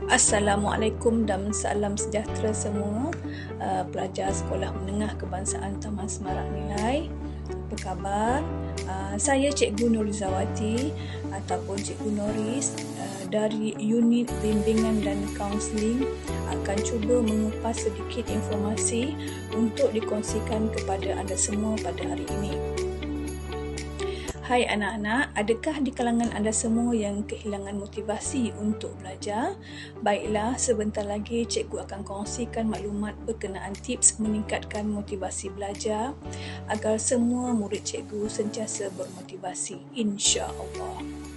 Assalamualaikum dan salam sejahtera semua pelajar Sekolah Menengah Kebangsaan Taman Semarak Nilai. Apa khabar? Saya Cikgu Norizawati ataupun Cikgu Noris dari Unit Bimbingan dan Kaunseling akan cuba mengupas sedikit informasi untuk dikongsikan kepada anda semua pada hari ini. Hai anak-anak, adakah di kalangan anda semua yang kehilangan motivasi untuk belajar? Baiklah, sebentar lagi cikgu akan kongsikan maklumat berkenaan tips meningkatkan motivasi belajar agar semua murid cikgu sentiasa bermotivasi, insya-Allah.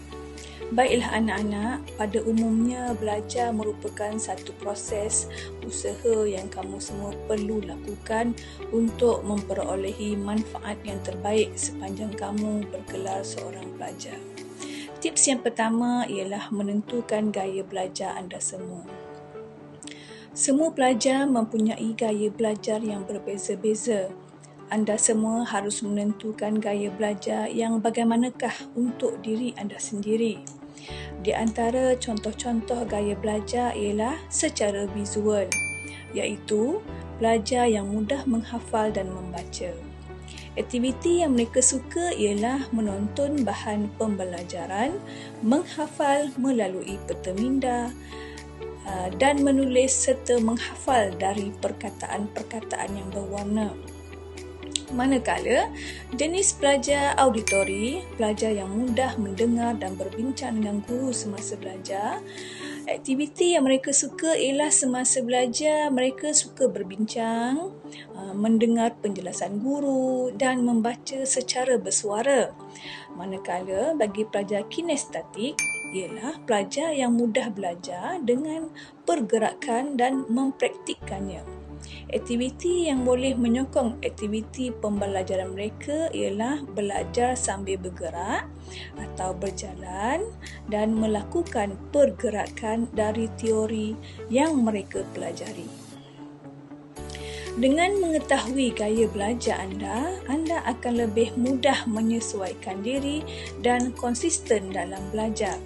Baiklah anak-anak, pada umumnya belajar merupakan satu proses usaha yang kamu semua perlu lakukan untuk memperolehi manfaat yang terbaik sepanjang kamu bergelar seorang pelajar. Tips yang pertama ialah menentukan gaya belajar anda semua. Semua pelajar mempunyai gaya belajar yang berbeza-beza. Anda semua harus menentukan gaya belajar yang bagaimanakah untuk diri anda sendiri. Di antara contoh-contoh gaya belajar ialah secara visual, iaitu pelajar yang mudah menghafal dan membaca. Aktiviti yang mereka suka ialah menonton bahan pembelajaran, menghafal melalui peta minda dan menulis serta menghafal dari perkataan-perkataan yang berwarna. Manakala jenis pelajar auditori, pelajar yang mudah mendengar dan berbincang dengan guru semasa belajar, aktiviti yang mereka suka ialah semasa belajar mereka suka berbincang, mendengar penjelasan guru dan membaca secara bersuara. Manakala bagi pelajar kinestetik ialah pelajar yang mudah belajar dengan pergerakan dan mempraktikkannya. Aktiviti yang boleh menyokong aktiviti pembelajaran mereka ialah belajar sambil bergerak atau berjalan dan melakukan pergerakan dari teori yang mereka pelajari. Dengan mengetahui gaya belajar anda akan lebih mudah menyesuaikan diri dan konsisten dalam belajar.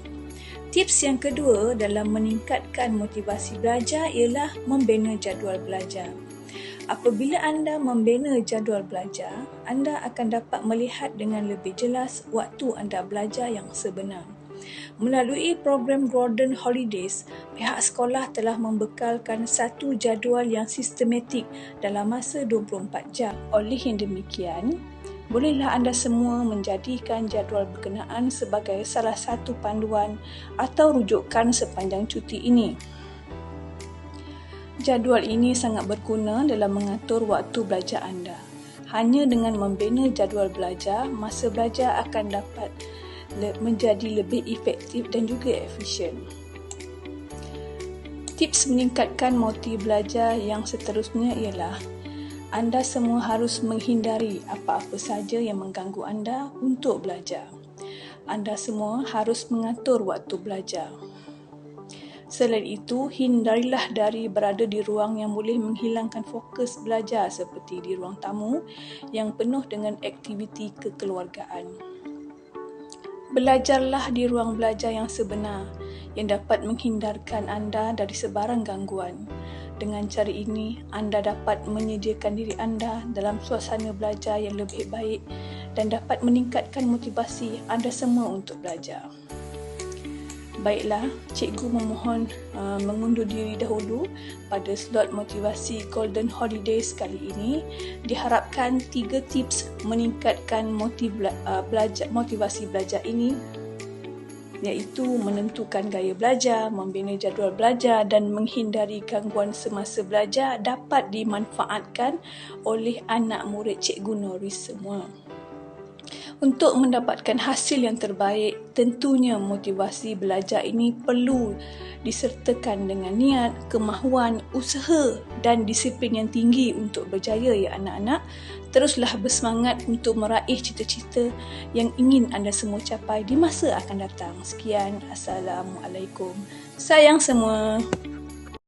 Tips yang kedua dalam meningkatkan motivasi belajar ialah membina jadual belajar. Apabila anda membina jadual belajar, anda akan dapat melihat dengan lebih jelas waktu anda belajar yang sebenar. Melalui program Golden Holidays, pihak sekolah telah membekalkan satu jadual yang sistematik dalam masa 24 jam. Oleh yang demikian, bolehlah anda semua menjadikan jadual berkenaan sebagai salah satu panduan atau rujukan sepanjang cuti ini. Jadual ini sangat berguna dalam mengatur waktu belajar anda. Hanya dengan membina jadual belajar, masa belajar akan dapat menjadi lebih efektif dan juga efisien. Tips meningkatkan motivasi belajar yang seterusnya ialah anda semua harus menghindari apa-apa saja yang mengganggu anda untuk belajar. Anda semua harus mengatur waktu belajar. Selain itu, hindarilah dari berada di ruang yang boleh menghilangkan fokus belajar seperti di ruang tamu yang penuh dengan aktiviti kekeluargaan. Belajarlah di ruang belajar yang sebenar yang dapat menghindarkan anda dari sebarang gangguan. Dengan cara ini, anda dapat menyediakan diri anda dalam suasana belajar yang lebih baik dan dapat meningkatkan motivasi anda semua untuk belajar. Baiklah, cikgu memohon mengundur diri dahulu pada slot motivasi Golden Holidays kali ini. Diharapkan 3 tips meningkatkan motivasi belajar ini, iaitu menentukan gaya belajar, membina jadual belajar dan menghindari gangguan semasa belajar dapat dimanfaatkan oleh anak murid Cikgu Noris semua. Untuk mendapatkan hasil yang terbaik, tentunya motivasi belajar ini perlu disertakan dengan niat, kemahuan, usaha dan disiplin yang tinggi untuk berjaya ya anak-anak. Teruslah bersemangat untuk meraih cita-cita yang ingin anda semua capai di masa akan datang. Sekian, Assalamualaikum. Sayang semua.